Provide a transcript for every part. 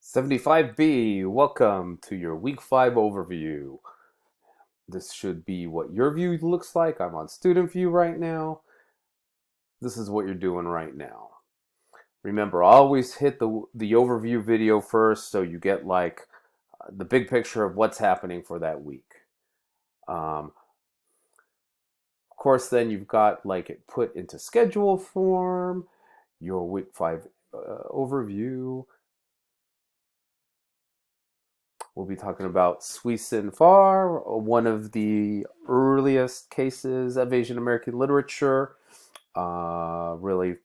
75B, welcome to your week 5 overview. This should be what your view looks like. I'm on student view right now. This is what you're doing right now. Remember, always hit the overview video first so you get the big picture of what's happening for that week. Of course, then you've got it put into schedule form, your week 5 overview. We'll be talking about Suisun Far, one of the earliest cases of Asian American literature. Really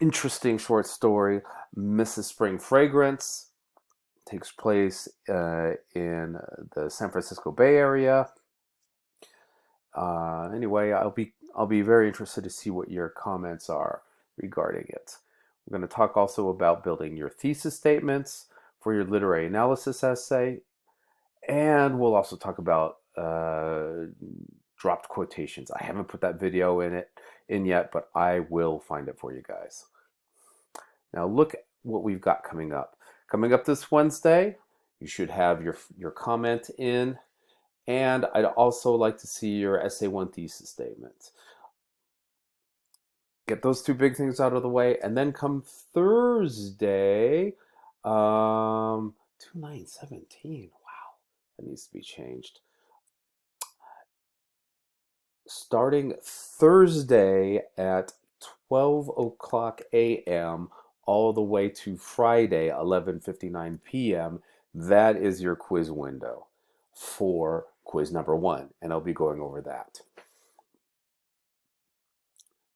interesting short story. Mrs. Spring Fragrance takes place in the San Francisco Bay Area. Anyway, I'll be very interested to see what your comments are regarding it. We're going to talk also about building your thesis statements for your literary analysis essay, and we'll also talk about dropped quotations. I haven't put that video in yet, but I will find it for you guys. Now look at what we've got coming up. Coming up this Wednesday, you should have your comment in, and I'd also like to see your Essay 1 thesis statement. Get those two big things out of the way, and then come Thursday, 2917. Wow, that needs to be changed. Starting Thursday at 12 o'clock a.m. all the way to Friday, 11:59 p.m. That is your quiz window for quiz number 1, and I'll be going over that.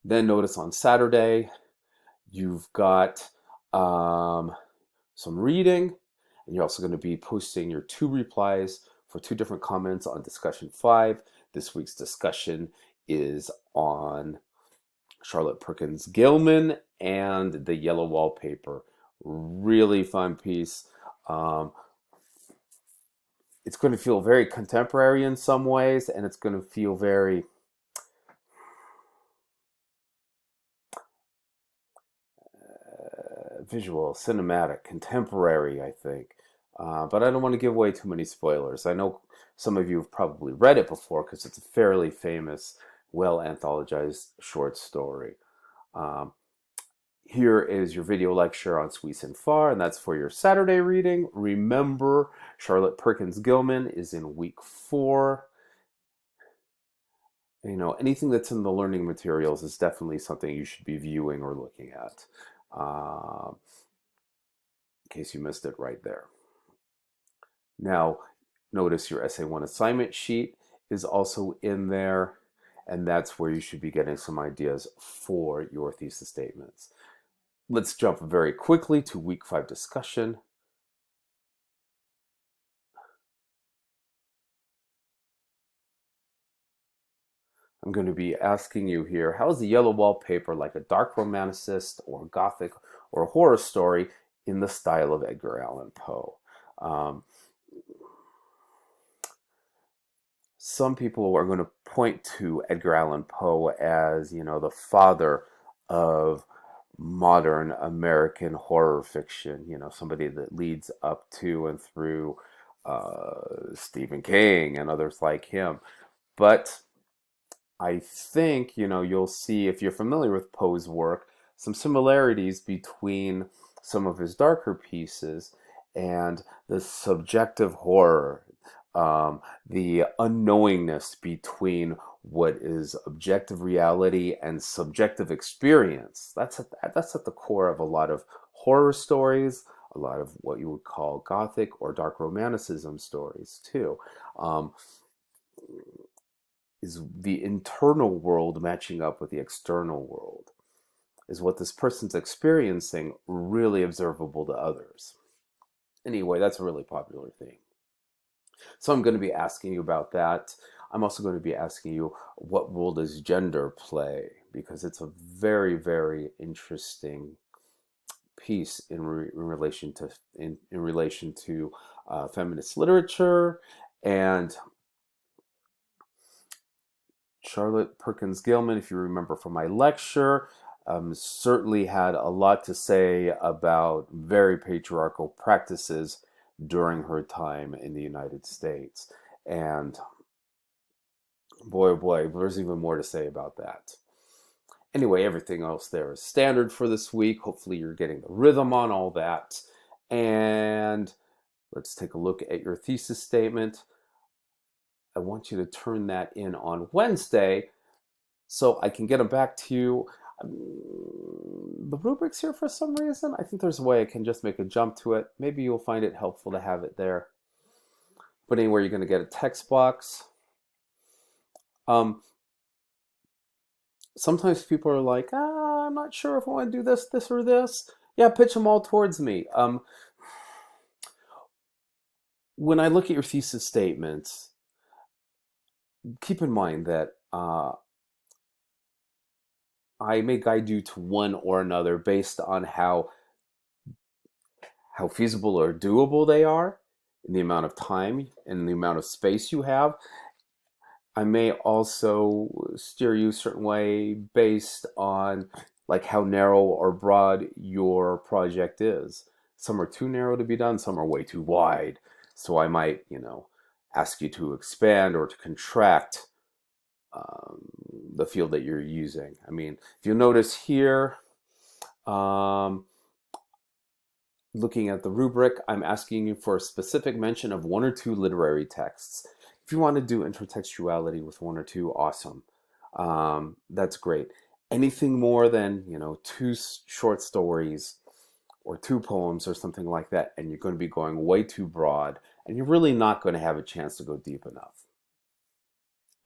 Then notice on Saturday, you've got some reading, and you're also going to be posting your 2 replies for 2 different comments on discussion 5. This week's discussion is on Charlotte Perkins Gilman and the Yellow Wallpaper. Really fun piece. It's going to feel very contemporary in some ways, and it's going to feel very visual, cinematic, contemporary, I think. But I don't want to give away too many spoilers. I know some of you have probably read it before because it's a fairly famous, well-anthologized short story. Here is your video lecture on Suisun Far, and that's for your Saturday reading. Remember, Charlotte Perkins Gilman is in week 4. Anything that's in the learning materials is definitely something you should be viewing or looking at. In case you missed it right there. Now, notice your Essay 1 assignment sheet is also in there, and that's where you should be getting some ideas for your thesis statements. Let's jump very quickly to week 5 discussion. I'm going to be asking you here, how is the Yellow Wallpaper like a dark romanticist or gothic or horror story in the style of Edgar Allan Poe? Some people are going to point to Edgar Allan Poe as, the father of modern American horror fiction, somebody that leads up to and through Stephen King and others like him. But I think, you'll see, if you're familiar with Poe's work, some similarities between some of his darker pieces and the subjective horror, the unknowingness between what is objective reality and subjective experience. That's at the core of a lot of horror stories, a lot of what you would call gothic or dark romanticism stories too. Is the internal world matching up with the external world? Is what this person's experiencing really observable to others? Anyway, that's a really popular thing. So I'm going to be asking you about that. I'm also going to be asking you, what role does gender play? Because it's a very, very interesting piece in relation to feminist literature. And Charlotte Perkins Gilman, if you remember from my lecture, certainly had a lot to say about very patriarchal practices during her time in the United States. And boy, oh boy, there's even more to say about that. Anyway, everything else there is standard for this week. Hopefully, you're getting the rhythm on all that. And let's take a look at your thesis statement. I want you to turn that in on Wednesday so I can get them back to you. The rubric's here for some reason. I think there's a way I can just make a jump to it. Maybe you'll find it helpful to have it there. But anyway, you're going to get a text box. Sometimes people are like, I'm not sure if I want to do this, this, or this. Yeah, pitch them all towards me. When I look at your thesis statements, keep in mind that I may guide you to one or another based on how feasible or doable they are, and the amount of time and the amount of space you have. I may also steer you a certain way based on like how narrow or broad your project is. Some are too narrow to be done, some are way too wide. So I might, ask you to expand or to contract the field that you're using. I mean, if you notice here, um, looking at the rubric, I'm asking you for a specific mention of one or two literary texts. If you want to do intertextuality with one or two, awesome. That's great. Anything more than, two short stories or two poems or something like that, and you're going to be going way too broad, and you're really not going to have a chance to go deep enough.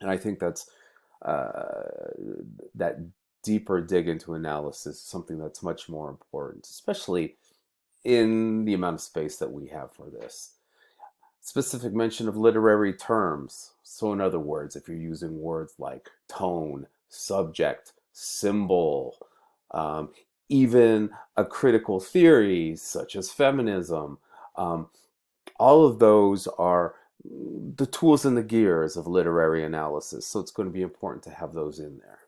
And I think that's that deeper dig into analysis, something that's much more important, especially in the amount of space that we have for this. Specific mention of literary terms. So in other words, if you're using words like tone, subject, symbol, even a critical theory such as feminism, all of those are the tools and the gears of literary analysis. So it's going to be important to have those in there.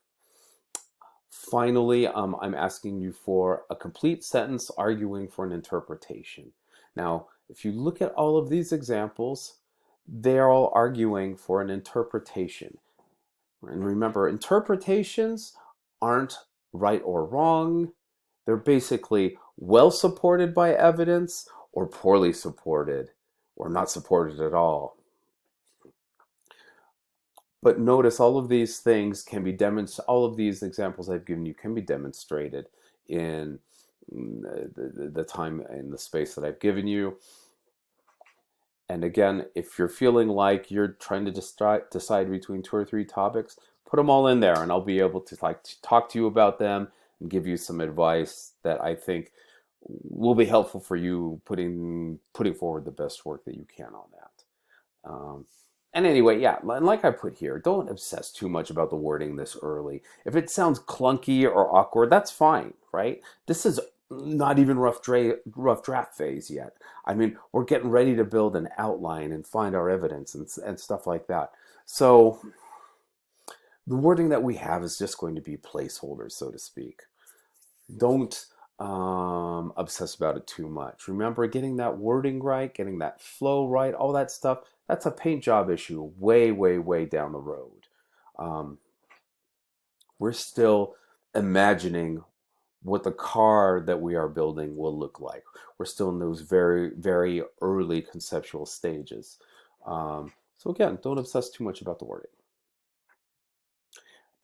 Finally, I'm asking you for a complete sentence arguing for an interpretation. Now, if you look at all of these examples, they're all arguing for an interpretation. And remember, interpretations aren't right or wrong. They're basically well supported by evidence or poorly supported or not supported at all. But notice all of these things can be demonstrated, all of these examples I've given you can be demonstrated in the time and the space that I've given you. And again, if you're feeling like you're trying to decide between two or three topics, put them all in there and I'll be able to talk to you about them and give you some advice that I think will be helpful for you putting forward the best work that you can on that. And anyway, yeah, like I put here, don't obsess too much about the wording this early. If it sounds clunky or awkward, that's fine, right? This is not even rough draft phase yet. I mean, we're getting ready to build an outline and find our evidence and stuff like that. So the wording that we have is just going to be placeholders, so to speak. Don't obsess about it too much. Remember, getting that wording right, getting that flow right, all that stuff, that's a paint job issue way, way, way down the road. We're still imagining what the car that we are building will look like. We're still in those very, very early conceptual stages. So again, don't obsess too much about the wording.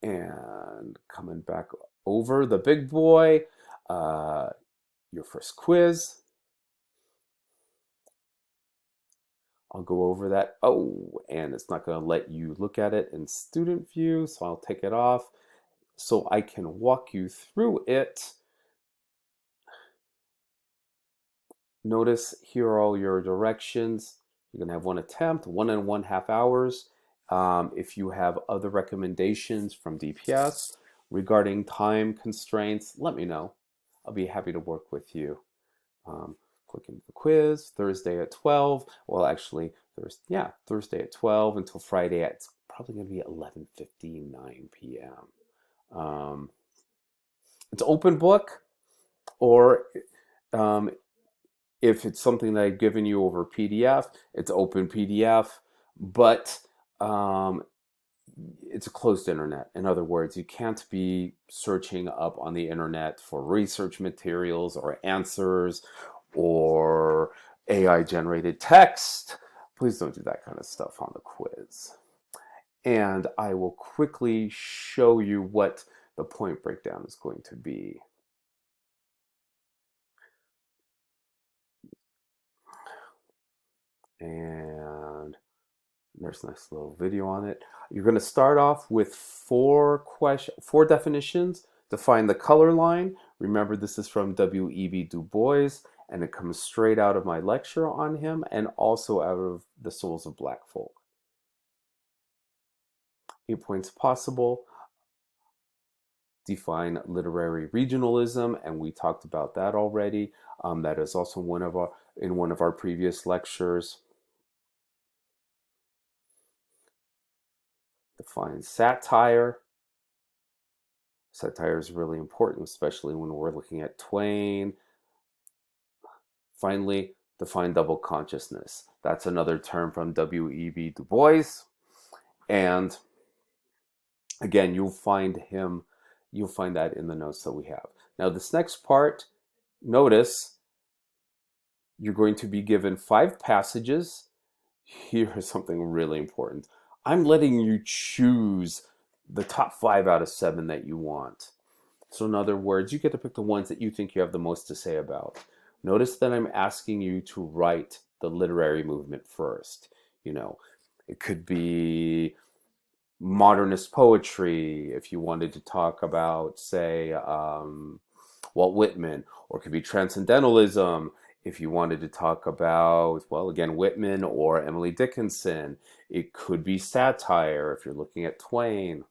And coming back over the big boy, your first quiz. I'll go over that. Oh, and it's not going to let you look at it in student view, so I'll take it off so I can walk you through it. Notice here are all your directions. You're going to have one attempt, 1.5 hours. If you have other recommendations from DPS regarding time constraints, let me know. I'll be happy to work with you. Click into the quiz, Thursday at 12. Well, actually, Thursday at 12 until Friday at, it's probably going to be 11:59 p.m. It's open book, or um, if it's something that I've given you over PDF, it's open PDF, but um, it's a closed internet. In other words, you can't be searching up on the internet for research materials or answers or AI generated text. Please don't do that kind of stuff on the quiz. And I will quickly show you what the point breakdown is going to be. And there's a nice little video on it. You're going to start off with four definitions to find the color line. Remember, this is from W.E.B. Du Bois, and it comes straight out of my lecture on him and also out of The Souls of Black Folk. 8 points possible. Define literary regionalism, and we talked about that already. That is also in one of our previous lectures. Define satire. Satire is really important, especially when we're looking at Twain. Finally, define double consciousness. That's another term from W.E.B. Du Bois. And again, you'll find that in the notes that we have. Now, this next part, notice you're going to be given 5 passages. Here is something really important. I'm letting you choose the top 5 out of 7 that you want. So in other words, you get to pick the ones that you think you have the most to say about. Notice that I'm asking you to write the literary movement first. It could be modernist poetry if you wanted to talk about, say, Walt Whitman, or it could be transcendentalism if you wanted to talk about, well, again, Whitman or Emily Dickinson. It could be satire if you're looking at Twain.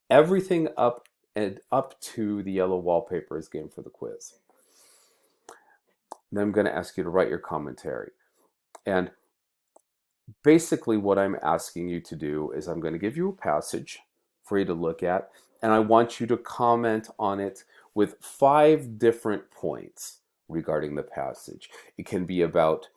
Everything up to the yellow wallpaper is game for the quiz. Then I'm going to ask you to write your commentary. And basically what I'm asking you to do is I'm going to give you a passage for you to look at, and I want you to comment on it with 5 different points regarding the passage. It can be about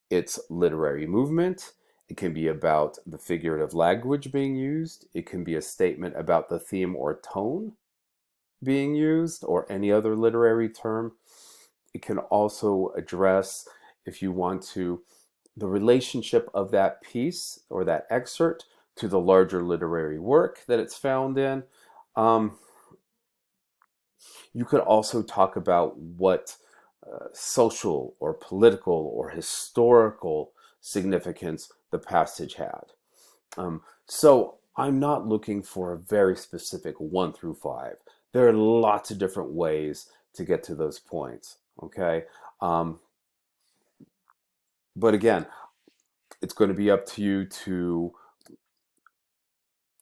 its literary movement. It can be about the figurative language being used. It can be a statement about the theme or tone being used, or any other literary term. It can also address, if you want to, the relationship of that piece or that excerpt to the larger literary work that it's found in. You could also talk about what social or political or historical significance the passage had. So I'm not looking for a very specific 1 through 5. There are lots of different ways to get to those points, okay? But again, it's going to be up to you to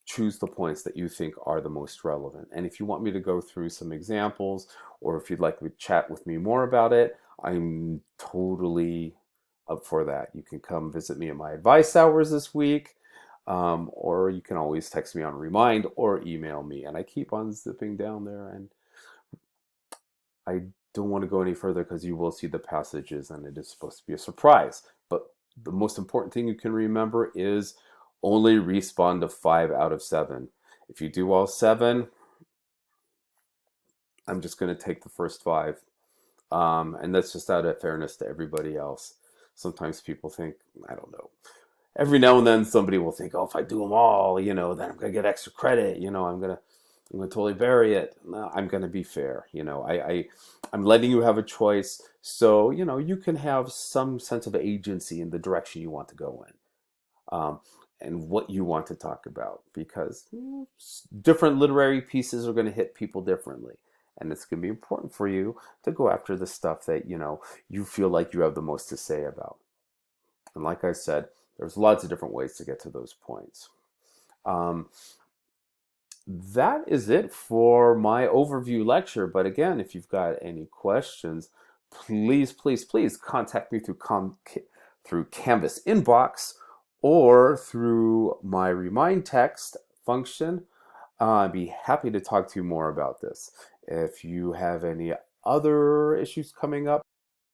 choose the points that you think are the most relevant. And if you want me to go through some examples, or if you'd like to chat with me more about it, I'm totally up for that. You can come visit me at my advice hours this week, or you can always text me on Remind or email me. And I keep on zipping down there, and I don't want to go any further because you will see the passages and it is supposed to be a surprise. But the most important thing you can remember is only respond to 5 out of 7. If you do all 7, I'm just going to take the first 5. And that's just out of fairness to everybody else. Sometimes people think, I don't know. Every now and then somebody will think, oh, if I do them all, then I'm going to get extra credit. I'm going to totally bury it. No, I'm going to be fair. I'm letting you have a choice. So, you can have some sense of agency in the direction you want to go in. And what you want to talk about, because different literary pieces are going to hit people differently. And it's going to be important for you to go after the stuff that, you feel like you have the most to say about. And like I said, there's lots of different ways to get to those points. That is it for my overview lecture. But again, if you've got any questions, please, please, please contact me through Canvas inbox or through my Remind text function. I'd be happy to talk to you more about this. If you have any other issues coming up,